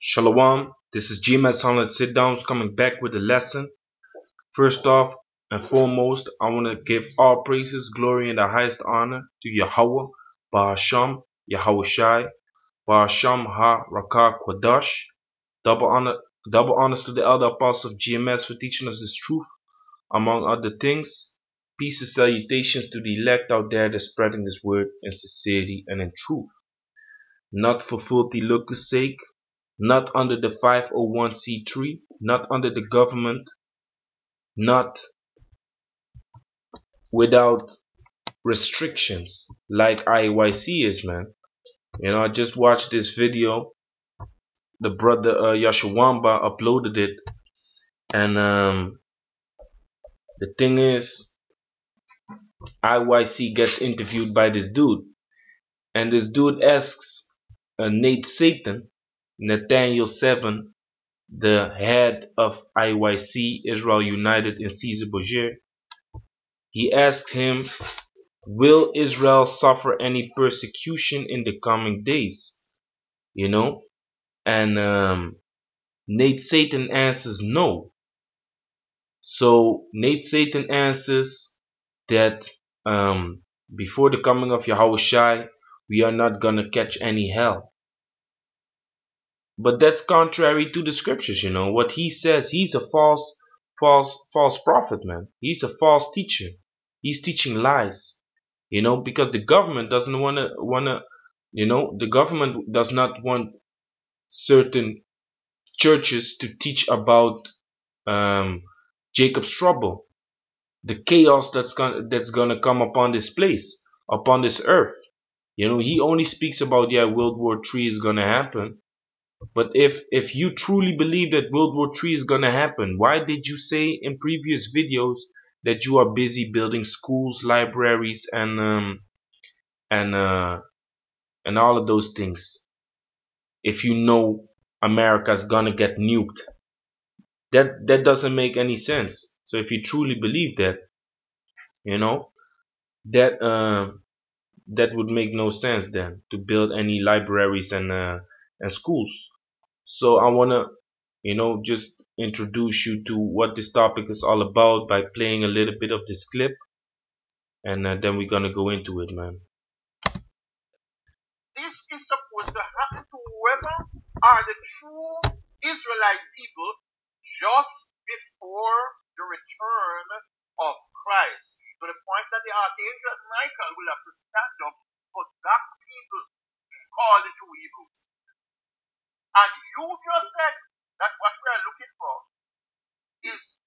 Shalom, this is GMS Holland Sit Downs coming back with a lesson. First off and foremost, I want to give all praises, glory, and the highest honor to Yahweh, Bahasham, Yahushai, Bahasham Ha Rakah Kwadash. Double honors to the elder apostles of GMS for teaching us this truth, among other things. Peace and salutations to the elect out there that's spreading this word in sincerity and in truth. Not for filthy lucre's sake, not under the 501c3, not under the government, not without restrictions like IUIC is, man. You know, I just watched this video. The brother Yashawamba uploaded it, and the thing is, IUIC gets interviewed by this dude, and this dude asks Nate Satan, Nathaniel 7, the head of IUIC, Israel United in Caesar Borgia. He asked him, will Israel suffer any persecution in the coming days? You know, and Nate Satan answers no. So Nate Satan answers that before the coming of Yahushai, we are not gonna catch any hell. But that's contrary to the scriptures, you know. What he says, he's a false prophet, man. He's a false teacher. He's teaching lies, you know, because the government doesn't wanna, you know, the government does not want certain churches to teach about Jacob's trouble, the chaos that's gonna come upon this place, upon this earth. You know, he only speaks about, yeah, World War III is gonna happen. But if you truly believe that World War III is gonna happen, why did you say in previous videos that you are busy building schools, libraries, and all of those things? If you know America's gonna get nuked, that doesn't make any sense. So if you truly believe that, you know, that would make no sense then to build any libraries and schools. So I wanna, you know, just introduce you to what this topic is all about by playing a little bit of this clip, and then we're gonna go into it, man. This is supposed to happen to whoever are the true Israelite people just before the return of Christ, to the point that the archangel Michael will have to stand up for that people called the true Hebrews. And you just said that what we are looking for is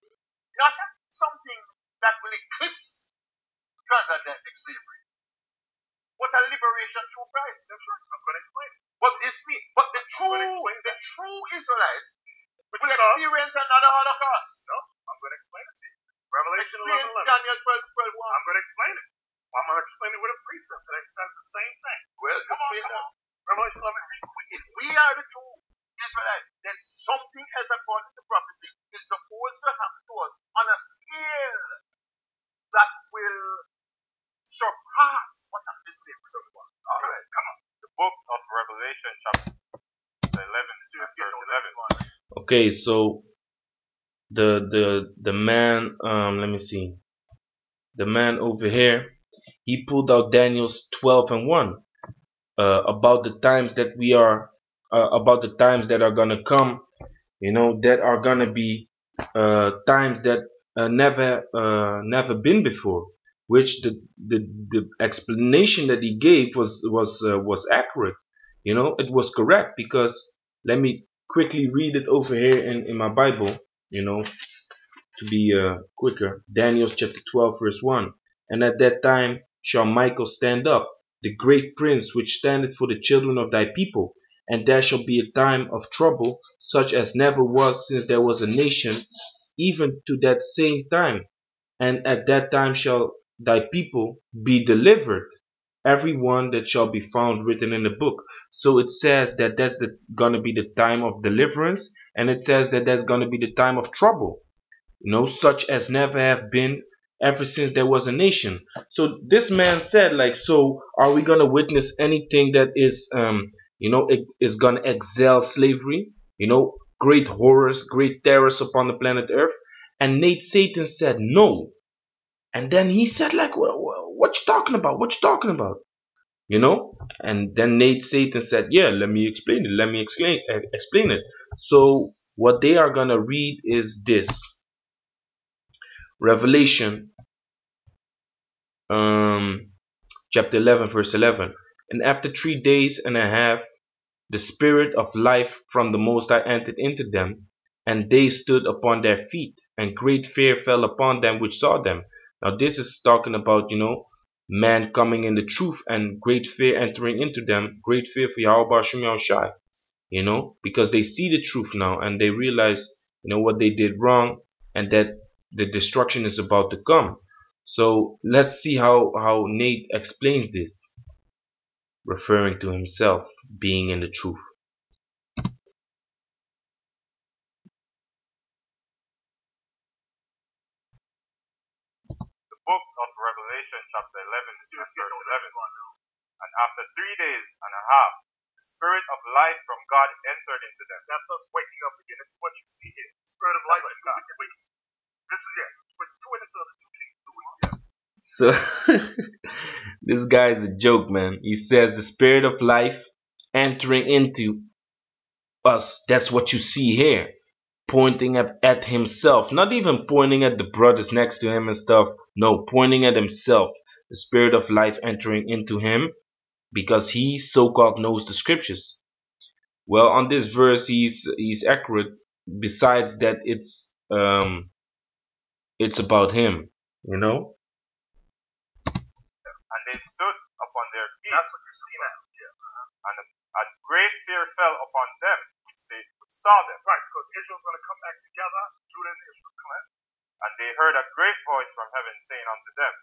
not something that will eclipse transatlantic slavery, but a liberation through Christ. I'm going to explain it. But the true Israelites will experience another Holocaust. No, I'm going to explain it to you. Revelation 11:11. Daniel 12:12. I'm going to explain it. I'm going to explain it with a precept that says the same thing. Well, come on. Revelation 11. If we are the true Israelites, then something else according to prophecy is supposed to happen to us on a scale that will surpass what happened in slavery. All right, come on. The book of Revelation, chapter 11, verse 11. Okay, so the man, let me see, the man over here, he pulled out Daniel's 12:1 about the times that we are about the times that are gonna come, you know, that are gonna be times that never been before, which the explanation that he gave was accurate. You know, it was correct, because let me quickly read it over here in my Bible, you know, to be quicker. Daniel chapter 12 verse 1. And at that time shall Michael stand up, the great prince which standeth for the children of thy people, and there shall be a time of trouble such as never was since there was a nation, even to that same time. And at that time shall thy people be delivered, every one that shall be found written in the book. So it says that that's gonna be the time of deliverance, and it says that that's gonna be the time of trouble, you know, such as never have been ever since there was a nation. So this man said, like, so are we gonna witness anything that is you know, it is gonna excel slavery? great horrors, great terrors upon the planet Earth. And Nate Satan said no. And then he said, like, what you talking about? What you talking about? And then Nate Satan said, yeah, let me explain it. Let me explain it. So what they are gonna read is this. Revelation chapter 11 verse 11. And after 3 days and a half, the spirit of life from the Most High entered into them, and they stood upon their feet, and great fear fell upon them which saw them. Now this is talking about, man coming in the truth, and great fear entering into them, great fear for Yahweh Shem Yahushai, because they see the truth now, and they realize, what they did wrong, and that the destruction is about to come. So let's see how Nate explains this, referring to himself being in the truth. The book of Revelation, chapter 11, verse 11. And after 3 days and a half, the spirit of life from God entered into them. That's us waking up again. This is what you see here. The spirit of life from God. This is it. With two innocent of the two kings. So this guy is a joke, man. He says the spirit of life entering into us. That's what you see here. Pointing at himself. Not even pointing at the brothers next to him and stuff. No, pointing at himself. The spirit of life entering into him, because he so-called knows the scriptures. Well, on this verse he's accurate. Besides that, it's about him, And they stood upon their feet. That's what you see now. Yeah. And a great fear fell upon them which saw them. Right, because Israel's going to come back together. Judah and Israel come. And they heard a great voice from heaven saying unto them,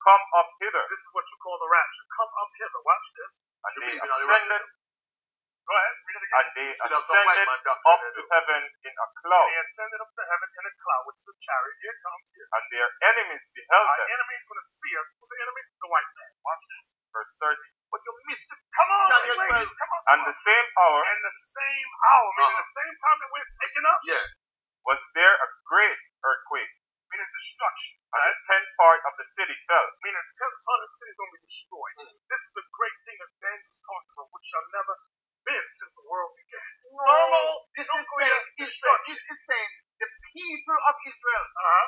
come up hither. This is what you call the rapture. Come up hither. Watch this. And they ascended. Go ahead, read it again. And they ascended up to heaven in a cloud. They ascended up to heaven in a cloud, which is a chariot. Here it comes here. And their enemies beheld them. Our enemies going to see us. Who's the enemy? The white man. Watch this. Verse 30. But you missed it. Come on, ladies. Come on. And the same hour. And the same hour. Meaning the same time that we're taken up. Yeah. Was there a great earthquake. Meaning destruction. And a 10th part of the city fell. Meaning a 10th part of the city is going to be destroyed. This is the great thing that Daniel's talking about, which shall never been since the world began. This is saying the people of Israel,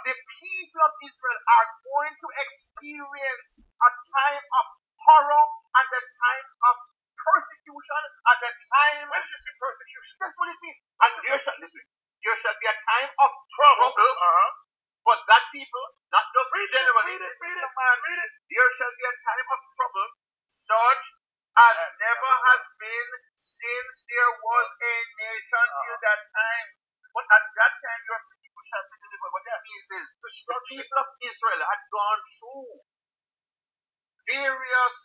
the people of Israel are going to experience a time of horror and a time of persecution and a time. When did you see persecution? That's what it means. And there shall be a time of trouble. But that people, not just generally, read it. There shall be a time of trouble, such as never has been since there was a nation till that time. But at that time, your people shall be delivered. What that means is the people of Israel had gone through various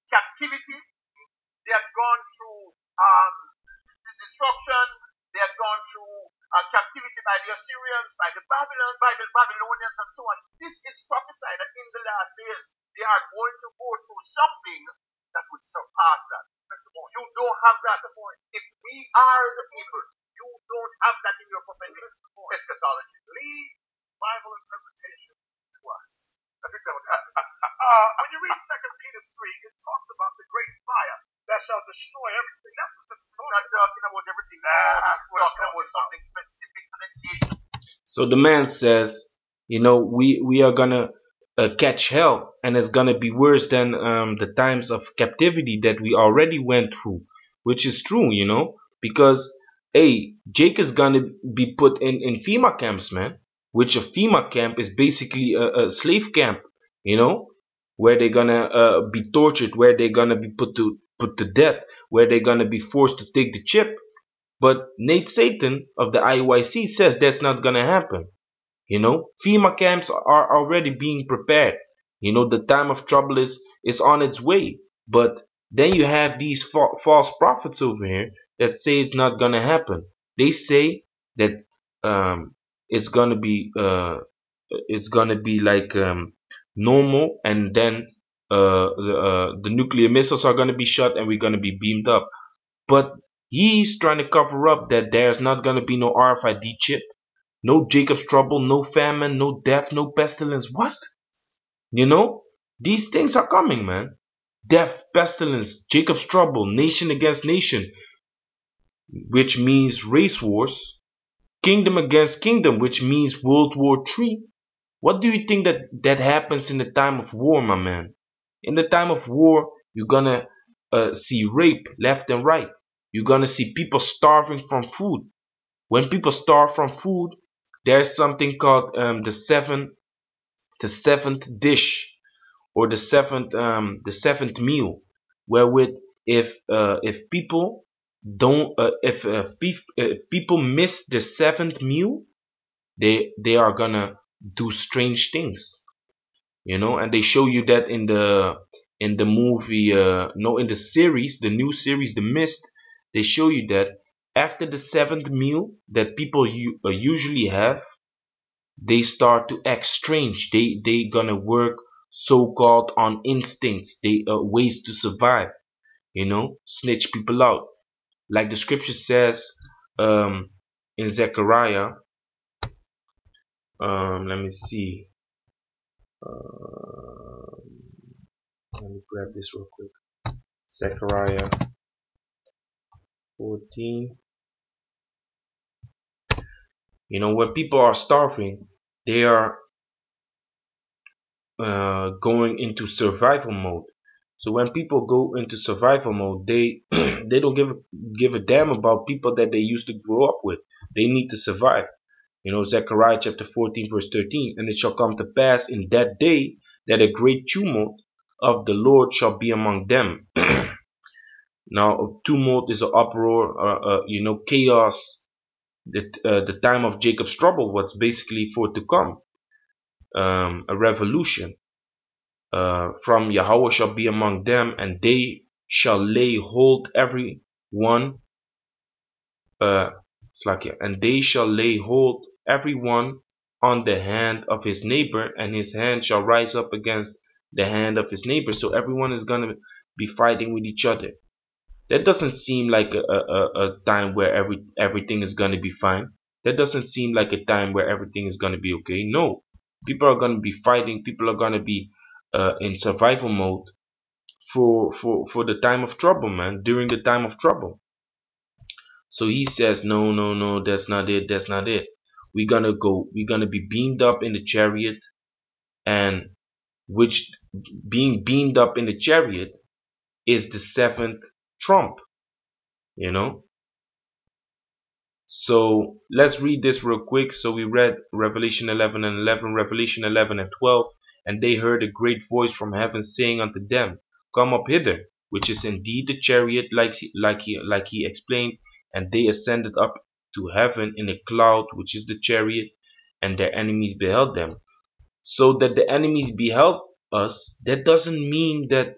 captivity. They had gone through destruction. They had gone through captivity by the Assyrians, by the Babylonians, and so on. This is prophesied that in the last days they are going to go through something that would surpass that. You don't have that. If we are the people, you don't have that in your prophetic eschatology. Leave Bible interpretation to us. When you read 2 Peter 3, it talks about the great fire that shall destroy everything. That's what this is not talking about everything. It's talking about something specific and engaging. So the man says, we are gonna catch hell, and it's gonna be worse than the times of captivity that we already went through, which is true, because Jake is gonna be put in FEMA camps, man. Which a FEMA camp is basically a slave camp, where they're gonna be tortured, where they're gonna be put to death, where they're gonna be forced to take the chip. But Nate Satan of the IUIC says that's not gonna happen. FEMA camps are already being prepared. The time of trouble is on its way. But then you have these false prophets over here that say it's not gonna happen. They say that it's gonna be like normal, and then the nuclear missiles are gonna be shot, and we're gonna be beamed up. But He's trying to cover up that there's not gonna be no RFID chip, no Jacob's trouble, no famine, no death, no pestilence. What? You know, these things are coming, man. Death, pestilence, Jacob's trouble, nation against nation, which means race wars, kingdom against kingdom, which means World War III. What do you think that happens in the time of war, my man? In the time of war, you're gonna see rape left and right. You're gonna see people starving from food. When people starve from food, there's something called the seventh dish, or the seventh meal, wherewith if people don't if people miss the seventh meal, they are gonna do strange things, and they show you that in the movie, no, in the series, the new series, The Mist. They show you that after the seventh meal that people usually have, they start to act strange. They gonna work so-called on instincts, they ways to survive, snitch people out, like the scripture says, um in Zechariah. Let me see. uh, Let me grab this real quick. Zechariah 14. When people are starving, they are going into survival mode. So when people go into survival mode, they they don't give a damn about people that they used to grow up with. They need to survive. Zechariah chapter 14 verse 13. And it shall come to pass in that day that a great tumult of the Lord shall be among them. Now, a tumult is an uproar, chaos. The time of Jacob's trouble was basically for to come. A revolution from Yahweh shall be among them, and they shall lay hold every one. And they shall lay hold every one on the hand of his neighbor, and his hand shall rise up against the hand of his neighbor. So everyone is gonna be fighting with each other. That doesn't seem like a time where everything is gonna be fine. That doesn't seem like a time where everything is gonna be okay. No, people are gonna be fighting. People are gonna be in survival mode for the time of trouble, man. During the time of trouble. So he says, no, no, no, that's not it. That's not it. We're gonna be beamed up in the chariot, and which being beamed up in the chariot is the seventh trump, you know. So let's read this real quick. So we read Revelation 11 and 11, Revelation 11 and 12. And they heard a great voice from heaven saying unto them, Come up hither, which is indeed the chariot, like he explained. And they ascended up to heaven in a cloud, which is the chariot, and their enemies beheld them. So that the enemies beheld us, that doesn't mean that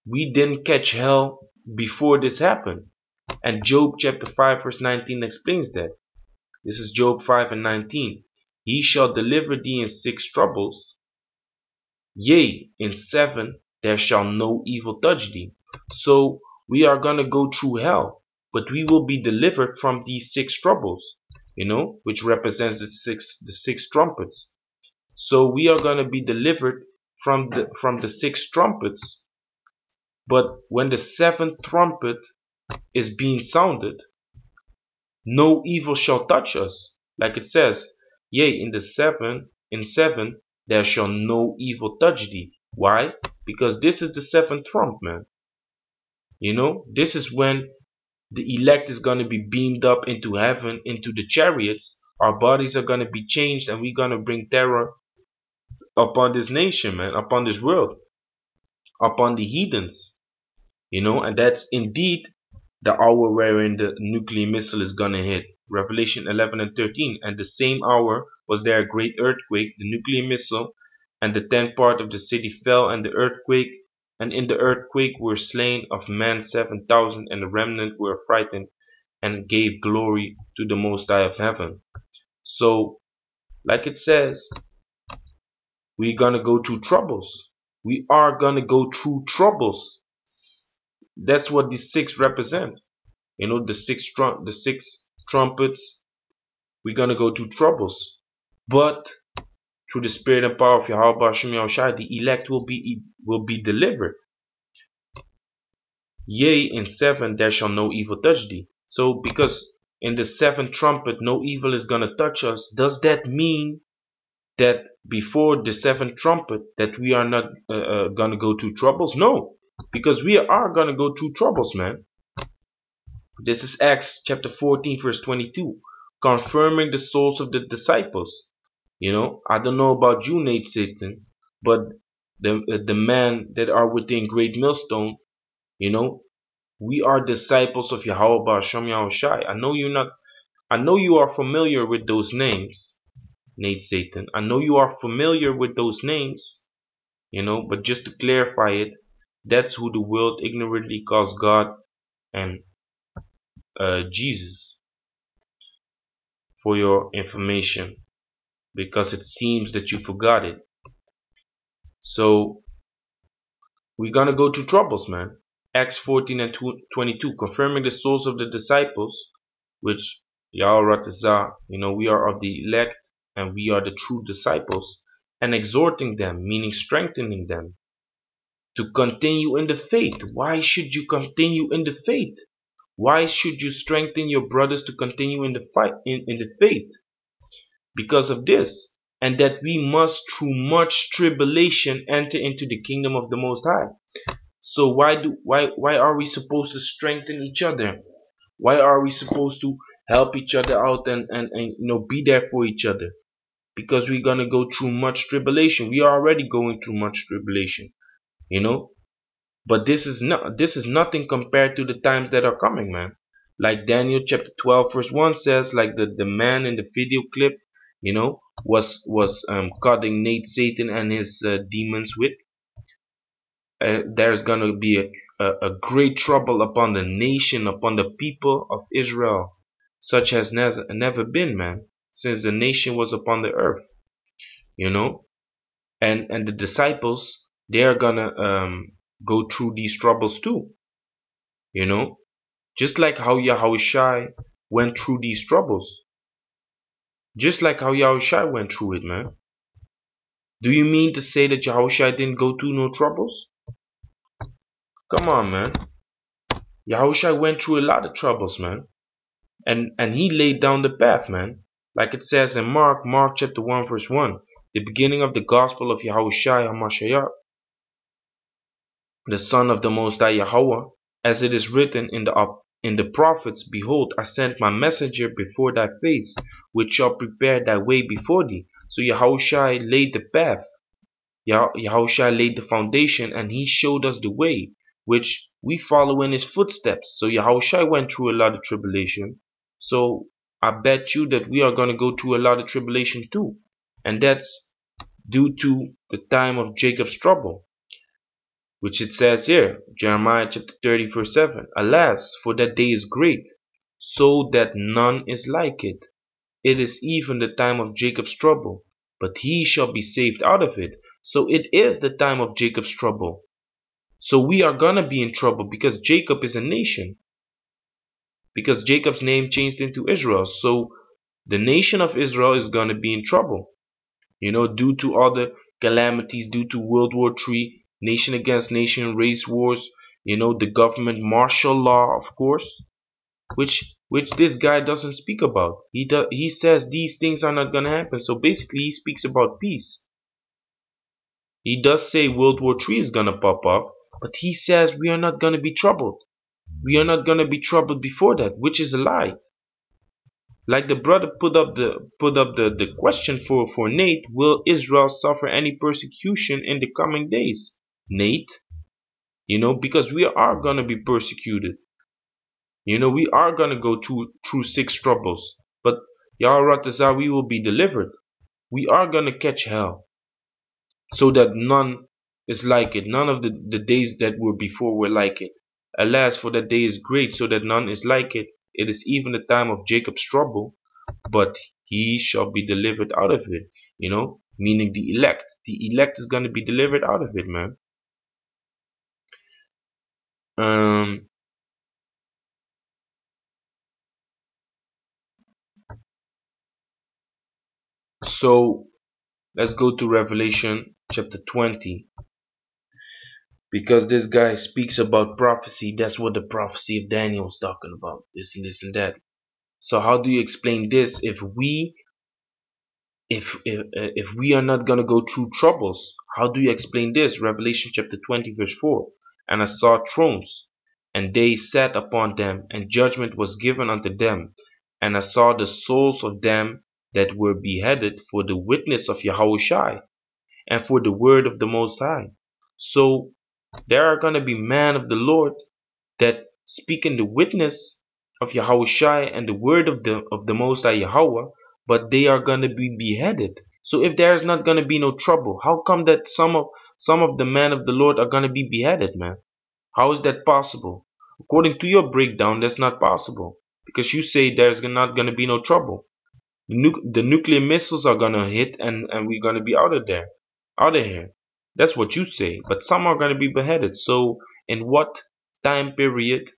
we didn't catch hell before this happened. And Job chapter 5 verse 19 explains that. This is Job 5 and 19. He shall deliver thee in 6 troubles. Yea, in 7 there shall no evil touch thee. So we are gonna go through hell, but we will be delivered from these 6 troubles, which represents the six trumpets. So we are gonna be delivered from the 6 trumpets. But when the 7th trumpet is being sounded, no evil shall touch us. Like it says, yea, in 7 there shall no evil touch thee. Why? Because this is the 7th trump, man. This is when the elect is going to be beamed up into heaven, into the chariots. Our bodies are going to be changed, and we're going to bring terror upon this nation, man, upon this world, upon the heathens. And that's indeed the hour wherein the nuclear missile is gonna hit. Revelation 11 and 13. And the same hour was there a great earthquake, the nuclear missile, and the 10th part of the city fell, and in the earthquake were slain of men 7,000, and the remnant were frightened, and gave glory to the Most High of heaven. So, like it says, we're gonna go through troubles. We are gonna go through troubles. That's what the 6 represents. You know, the six trumpets, we're gonna go through troubles. But through the spirit and power of Yahweh Hashem Yahushai, the elect will be delivered. Yea, in 7 there shall no evil touch thee. So because in the 7th trumpet no evil is gonna touch us, does that mean that before the 7th trumpet that we are not gonna go through troubles? No, because we are gonna go through troubles, man. This is Acts chapter 14 verse 22, confirming the souls of the disciples. You know, I don't know about you, Nate Satan, but the man that are within Great Millstone, you know, we are disciples of Yahweh Ba'Shem Yahushai. I know you are familiar with those names, Nate Satan. I know you are familiar with those names, you know, but just to clarify it, that's who the world ignorantly calls God and Jesus, for your information, because it seems that you forgot it. So we're gonna go through troubles, man. Acts 14 and 22, confirming the souls of the disciples, which Yahweh, you know, we are of the elect and we are the true disciples, and exhorting them, meaning strengthening them, to continue in the faith. Why should you continue in the faith? Why should you strengthen your brothers to continue in the fight in the faith? Because of this, and that we must through much tribulation enter into the kingdom of the Most High. So why are we supposed to strengthen each other? Why are we supposed to help each other out and you know, be there for each other? Because we're gonna go through much tribulation. We are already going through much tribulation, you know. But this is nothing compared to the times that are coming, man. Like Daniel chapter 12 verse 1 says, like the man in the video clip, you know, was cutting Nate Satan and his demons with. There's gonna be a great trouble upon the nation, upon the people of Israel, such as never been, man, since the nation was upon the earth, you know. And the disciples, they are gonna go through these troubles too, you know, just like how Yahushai went through these troubles, just like how Yahushai went through it, man. Do you mean to say that Yahushai didn't go through no troubles? Come on, man. Yahushua went through a lot of troubles, man. And he laid down the path, man. Like it says in Mark chapter 1 verse 1, the beginning of the gospel of Yahushua HaMashiach, the Son of the Most High Yahweh, as it is written in the prophets, behold, I sent my messenger before thy face, which shall prepare thy way before thee. So Yahushua laid the path. Yahushua laid the foundation, and he showed us the way, which we follow in his footsteps. So Yahushua went through a lot of tribulation. So I bet you that we are going to go through a lot of tribulation too. And that's due to the time of Jacob's trouble, which it says here, Jeremiah chapter 30 verse 7. Alas, for that day is great, so that none is like it. It is even the time of Jacob's trouble, but he shall be saved out of it. So it is the time of Jacob's trouble. So we are gonna be in trouble because Jacob is a nation. Because Jacob's name changed into Israel. So the nation of Israel is gonna be in trouble. You know, due to all the calamities, due to World War III, nation against nation, race wars, you know, the government martial law, of course, which this guy doesn't speak about. He says these things are not gonna happen. So basically he speaks about peace. He does say World War III is gonna pop up, but he says we are not gonna be troubled. We are not gonna be troubled before that, which is a lie. Like the brother put up the question for Nate, will Israel suffer any persecution in the coming days? Nate, you know, because we are gonna be persecuted. You know, we are gonna go through 6 troubles, but Yahweh, we will be delivered. We are gonna catch hell, so that none is like it. None of the days that were before were like it. Alas, for that day is great, so that none is like it. It is even the time of Jacob's trouble, but he shall be delivered out of it. You know, meaning the elect. The elect is gonna be delivered out of it, man. So let's go to Revelation chapter 20. Because this guy speaks about prophecy. That's what the prophecy of Daniel is talking about. This and this and that. So how do you explain this if we are not gonna go through troubles? How do you explain this? Revelation chapter 20 verse 4. And I saw thrones, and they sat upon them, and judgment was given unto them. And I saw the souls of them that were beheaded for the witness of Yahushua and for the word of the Most High. So there are gonna be men of the Lord that speak in the witness of Yahushua and the word of the Most High Yahweh, but they are gonna be beheaded. So if there is not gonna be no trouble, how come that some of the men of the Lord are gonna be beheaded, man? How is that possible? According to your breakdown, that's not possible because you say there's not gonna be no trouble. The nuclear missiles are gonna hit, and we're gonna be out of here. That's what you say. But some are gonna be beheaded. So in what time period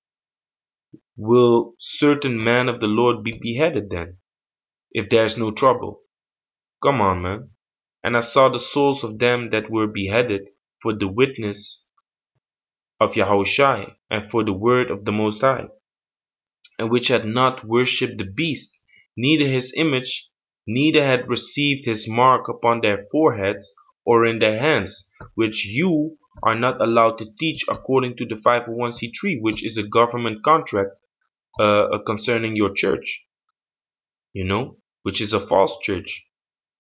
will certain men of the Lord be beheaded then, if there's no trouble? Come on, man. And I saw the souls of them that were beheaded for the witness of Yahushua and for the word of the Most High, and which had not worshipped the beast, neither his image, neither had received his mark upon their foreheads or in their hands, which you are not allowed to teach according to the 501c3, which is a government contract concerning your church, which is a false church.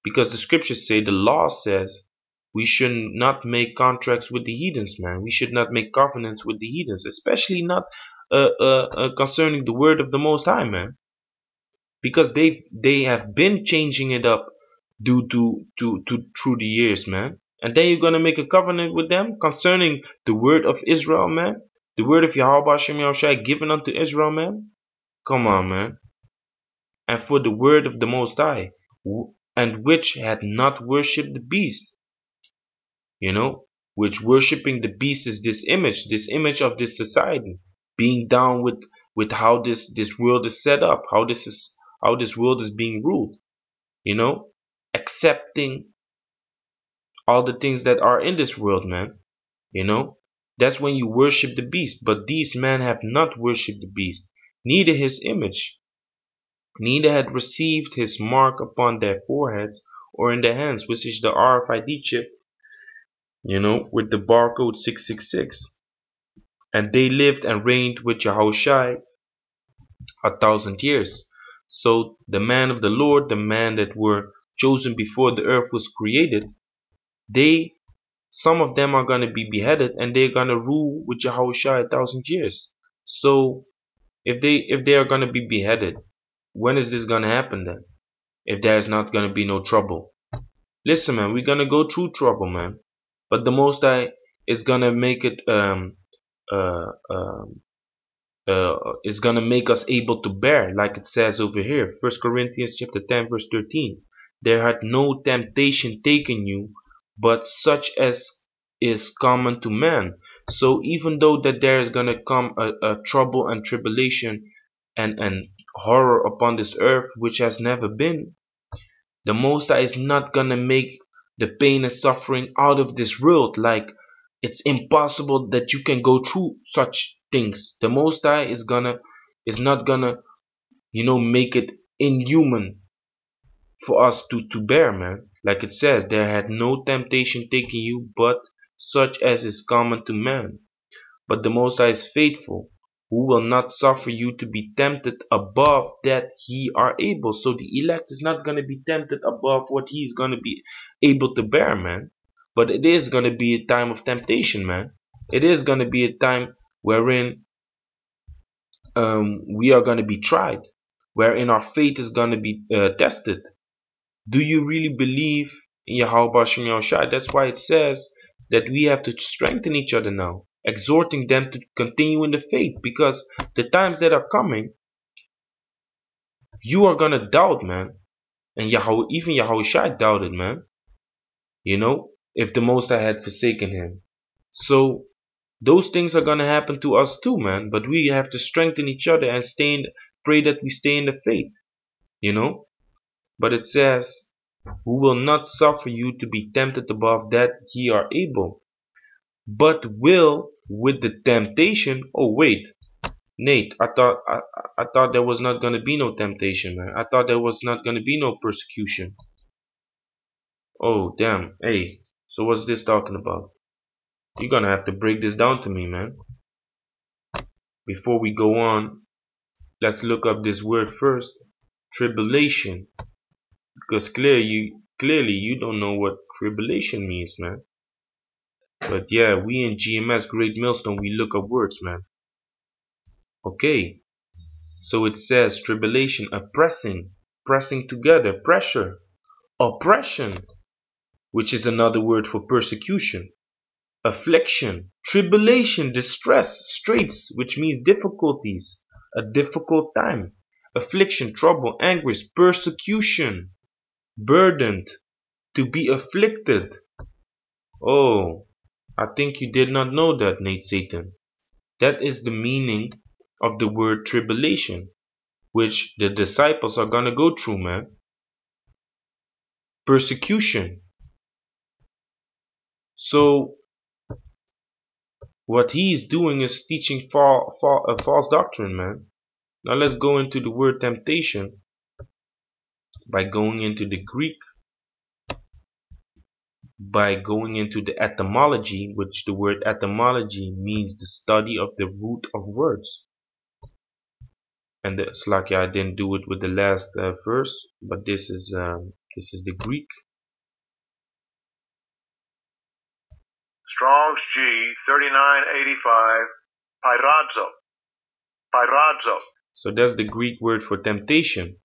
Because the scriptures say, the law says, we should not make contracts with the heathens, man. We should not make covenants with the heathens, especially not concerning the word of the Most High, man. Because they have been changing it up due to through the years, man. And then you're gonna make a covenant with them concerning the word of Israel, man. The word of Yahweh Shem Yahushua given unto Israel, man. Come on, man. And for the word of the Most High, and which had not worshipped the beast, which worshipping the beast is this image of this society, being down with how this world is set up, how this world is being ruled, accepting all the things that are in this world, man. That's when you worship the beast. But these men have not worshipped the beast, neither his image, neither had received his mark upon their foreheads or in their hands, which is the RFID chip, with the barcode 666. And they lived and reigned with Yahushua 1,000 years. So the man of the Lord, the man that were chosen before the earth was created, some of them are going to be beheaded, and they're going to rule with Yahushua 1,000 years. So if they are going to be beheaded, when is this going to happen then? If there's not going to be no trouble. Listen, man, we're going to go through trouble, man. But the Most High is going to make it is going to make us able to bear, like it says over here, 1 Corinthians chapter 10 verse 13. There had no temptation taken you, but such as is common to man. So even though that there is going to come a trouble and tribulation and horror upon this earth, which has never been, the Most High is not going to make the pain and suffering out of this world. Like, it's impossible that you can go through such things. The Most High is not gonna make it inhuman for us to bear, man. Like it says, there had no temptation taken you but such as is common to man. But the Most High is faithful, who will not suffer you to be tempted above that ye are able. So the elect is not going to be tempted above what he is going to be able to bear, man. But it is going to be a time of temptation, man. It is going to be a time wherein we are going to be tried, wherein our faith is going to be tested. Do you really believe in Yahweh Shem Yahushua? That's why it says that we have to strengthen each other now, exhorting them to continue in the faith, because the times that are coming, you are gonna doubt, man. And even Yahushua doubted, man. If the Most High had forsaken him. So those things are gonna happen to us too, man. But we have to strengthen each other and pray that we stay in the faith. But it says, who will not suffer you to be tempted above that ye are able, but will with the temptation. Oh wait, Nate, I thought there was not gonna be no temptation, man. I thought there was not gonna be no persecution. Oh damn, hey, so what's this talking about? You're gonna have to break this down to me, man. Before we go on, let's look up this word first. Tribulation. Because clearly you don't know what tribulation means, man. But yeah, we in GMS Great Millstone, we look up words, man. Okay, so it says tribulation, oppressing, pressing together, pressure, oppression, which is another word for persecution, affliction, tribulation, distress, straits, which means difficulties, a difficult time, affliction, trouble, anguish, persecution, burdened, to be afflicted. Oh, I think you did not know that, Nate Satan. That is the meaning of the word tribulation, which the disciples are gonna go through, man. Persecution. So what he is doing is teaching a false doctrine, man. Now let's go into the word temptation by going into the Greek, by going into the etymology, which the word etymology means the study of the root of words. And it's like I didn't do it with the last verse, but this is the Greek. Strong's G 3985, pyradzo. Pyradzo. So that's the Greek word for temptation.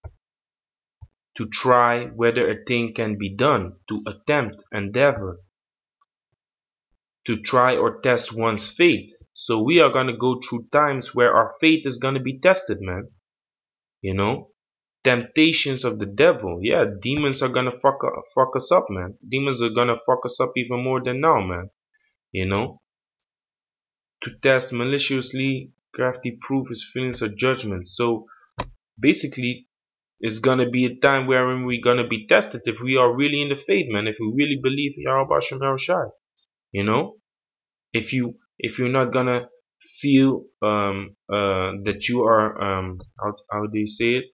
To try whether a thing can be done, to attempt, endeavor, to try or test one's faith. So we are gonna go through times where our faith is gonna be tested, man. You know, temptations of the devil. Yeah, demons are gonna fuck us up, man. Demons are gonna fuck us up even more than now, man. You know, to test maliciously, crafty proof his feelings of judgment. So basically, it's gonna be a time wherein we're gonna be tested if we are really in the faith, man. If we really believe in Yahweh Shem Yahushai, you know, if you're not gonna feel that you are how do you say it?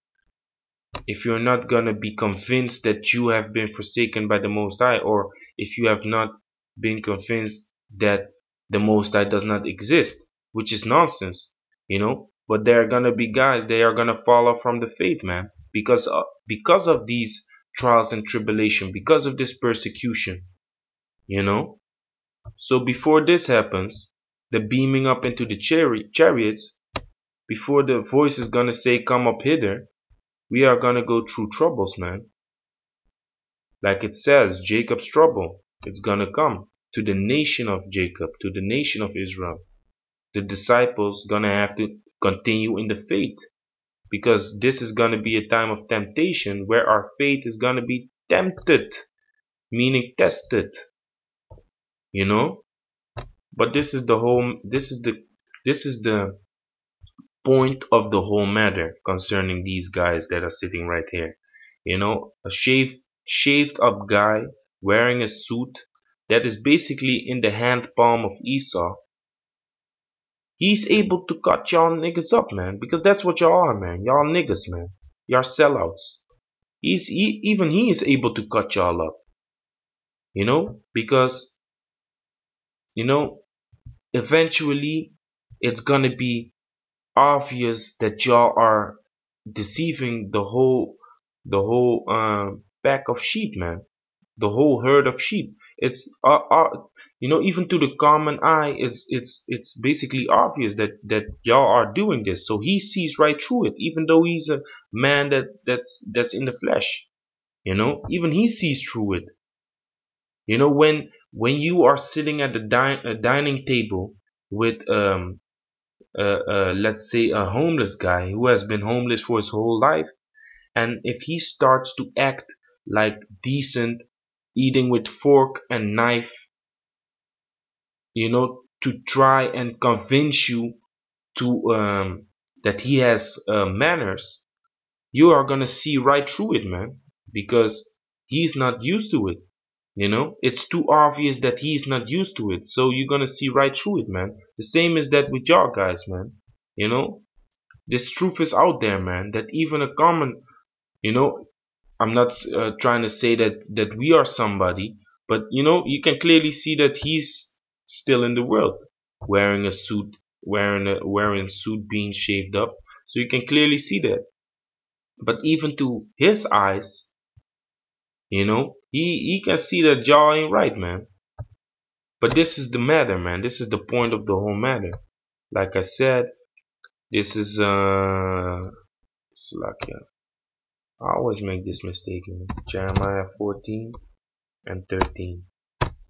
If you're not gonna be convinced that you have been forsaken by the Most High, or if you have not been convinced that the Most High does not exist, which is nonsense, you know. But there are gonna be guys, they are gonna fall off from the faith, man, because of these trials and tribulation, because of this persecution, you know. So before this happens, the beaming up into the chariots, before the voice is gonna say, "Come up hither," we are gonna go through troubles, man. Like it says, Jacob's trouble, it's gonna come to the nation of Jacob, to the nation of Israel. The disciples gonna have to continue in the faith, because this is gonna be a time of temptation where our faith is gonna be tempted, meaning tested, you know. But this is the point of the whole matter concerning these guys that are sitting right here. You know, a shaved up guy wearing a suit that is basically in the hand palm of Esau. He's able to cut y'all niggas up, man, because that's what y'all are, man. Y'all niggas, man. Y'all sellouts. Even he is able to cut y'all up, you know, because, you know, eventually it's gonna be obvious that y'all are deceiving the whole pack of sheep, man, the whole herd of sheep. It's you know, even to the common eye, it's basically obvious that y'all are doing this. So he sees right through it, even though he's a man that's in the flesh. You know, even he sees through it. You know, when you are sitting at the dining table with let's say a homeless guy who has been homeless for his whole life, and if he starts to act like decent, eating with fork and knife, you know, to try and convince you to that he has manners, you are gonna see right through it, man, because He's not used to it. You know, it's too obvious that he's not used to it. So you're gonna see right through it, man. The same is that with y'all guys, man. You know, this truth is out there, man. That even a common, you know, I'm not trying to say that we are somebody, but you know, you can clearly see that he's still in the world, wearing a suit, wearing suit, being shaved up. So you can clearly see that. But even to his eyes, you know, he can see that y'all ain't right, man. But this is the matter, man. This is the point of the whole matter. Like I said, this is Slovakia. I always make this mistake, man. Jeremiah 14 and 13,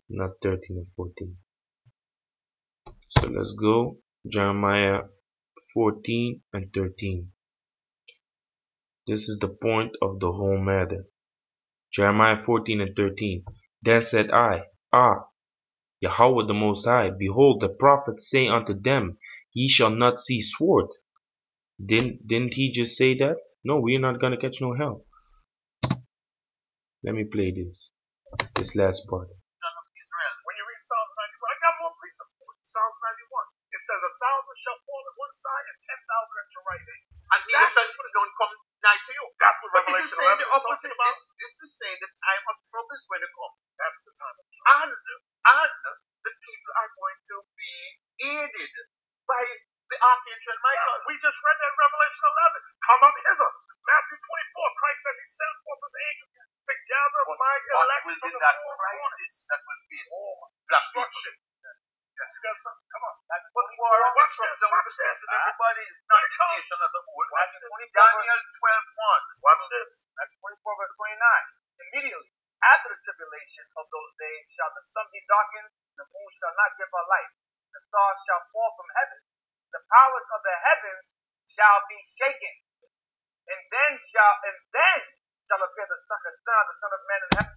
not 13 and 14. So let's go. Jeremiah 14 and 13. This is the point of the whole matter. Jeremiah 14 and 13. Then said I, Yahweh the Most High, behold, the prophets say unto them, ye shall not see sword. Didn't he just say that? No, we're not gonna catch no hell. Let me play this last part. Israel. When you read Psalm 91, I got more precept for you. Psalm 91. It says 1,000 shall fall at one side and 10,000 at your right hand. And neither shall evil don't come nigh to you. That's what Revelation. But this is saying the opposite. This is saying the time of trouble is going to come. That's the time of trouble. And the people are going to be aided by the archangel Michael. We just read that in Revelation 11. Come up hither. Matthew 24. Christ says he sends forth his angels to gather my elect from the that crisis that will face destruction. Yes, you got something. Come on. That's what war destruction will face everybody. Not the nation as a whole. Daniel 12:1. Watch this. That's 24 verse 29. Immediately after the tribulation of those days shall the sun be darkened, the moon shall not give her light, the stars shall fall from heaven, the powers of the heavens shall be shaken, and then shall appear the Son of Man in heaven.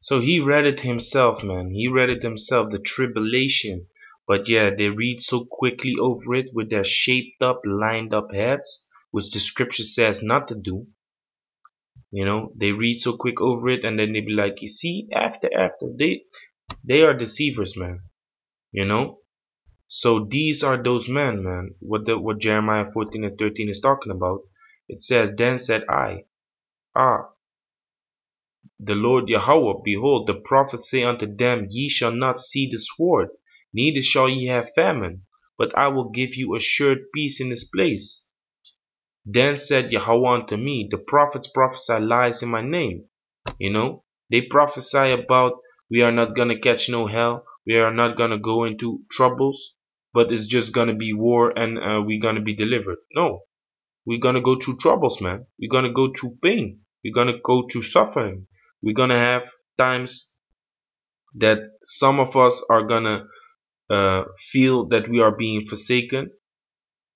So he read it himself, man. He read it himself, the tribulation. But yeah, they read so quickly over it with their shaped up, lined up heads, which the scripture says not to do. You know, they read so quick over it and then they be like, you see, after. They are deceivers, man. You know? So these are those men, man. What Jeremiah 14 and 13 is talking about. It says, then said I, the Lord Yahweh, behold, the prophets say unto them, ye shall not see the sword, neither shall ye have famine, but I will give you assured peace in this place. Then said Yahweh unto me, the prophets prophesy lies in my name. You know, they prophesy about we are not gonna catch no hell, we are not gonna go into troubles, but it's just gonna be war and we're gonna be delivered. No, we're gonna go through troubles, man. We're gonna go through pain. We're gonna go through suffering. We're gonna have times that some of us are gonna feel that we are being forsaken,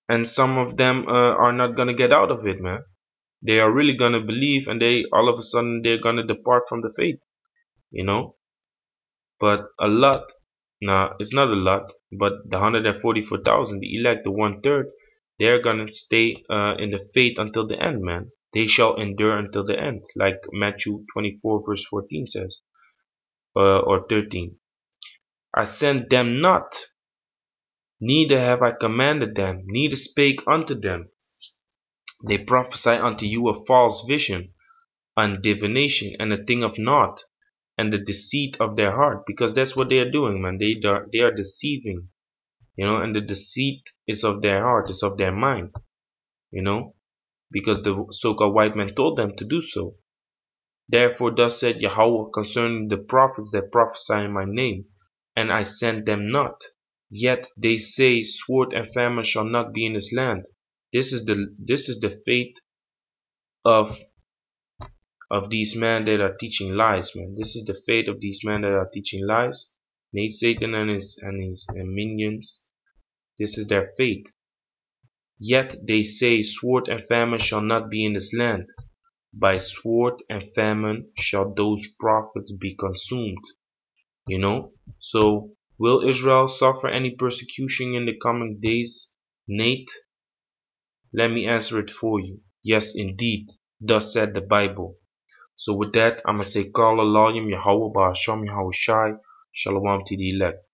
and some of them are not gonna get out of it, man. They are really gonna believe, and they all of a sudden they're gonna depart from the faith, you know. But a lot, nah, it's not a lot, but the 144,000, the elect, the 1/3, they're gonna stay in the faith until the end, man. They shall endure until the end, like Matthew 24 verse 14 says, or 13. I sent them not, neither have I commanded them, neither spake unto them. They prophesy unto you a false vision, and divination, and a thing of naught, and the deceit of their heart, because that's what they are doing, man. They are deceiving, you know, and the deceit is of their heart, is of their mind, you know, because the so-called white man told them to do so. Therefore thus said Yahweh concerning the prophets that prophesy in my name, and I sent them not. Yet they say, sword and famine shall not be in this land. This is the fate of these men that are teaching lies, man. This is the fate of these men that are teaching lies. Nate Satan and his minions. This is their fate. Yet they say, sword and famine shall not be in this land. By sword and famine shall those prophets be consumed. You know? So, will Israel suffer any persecution in the coming days, Nate? Let me answer it for you. Yes, indeed. Thus said the Bible. So with that, I'm going to say Kala Layim Yahweh Ba'asham Yahweh Shai. Shalom to the elect.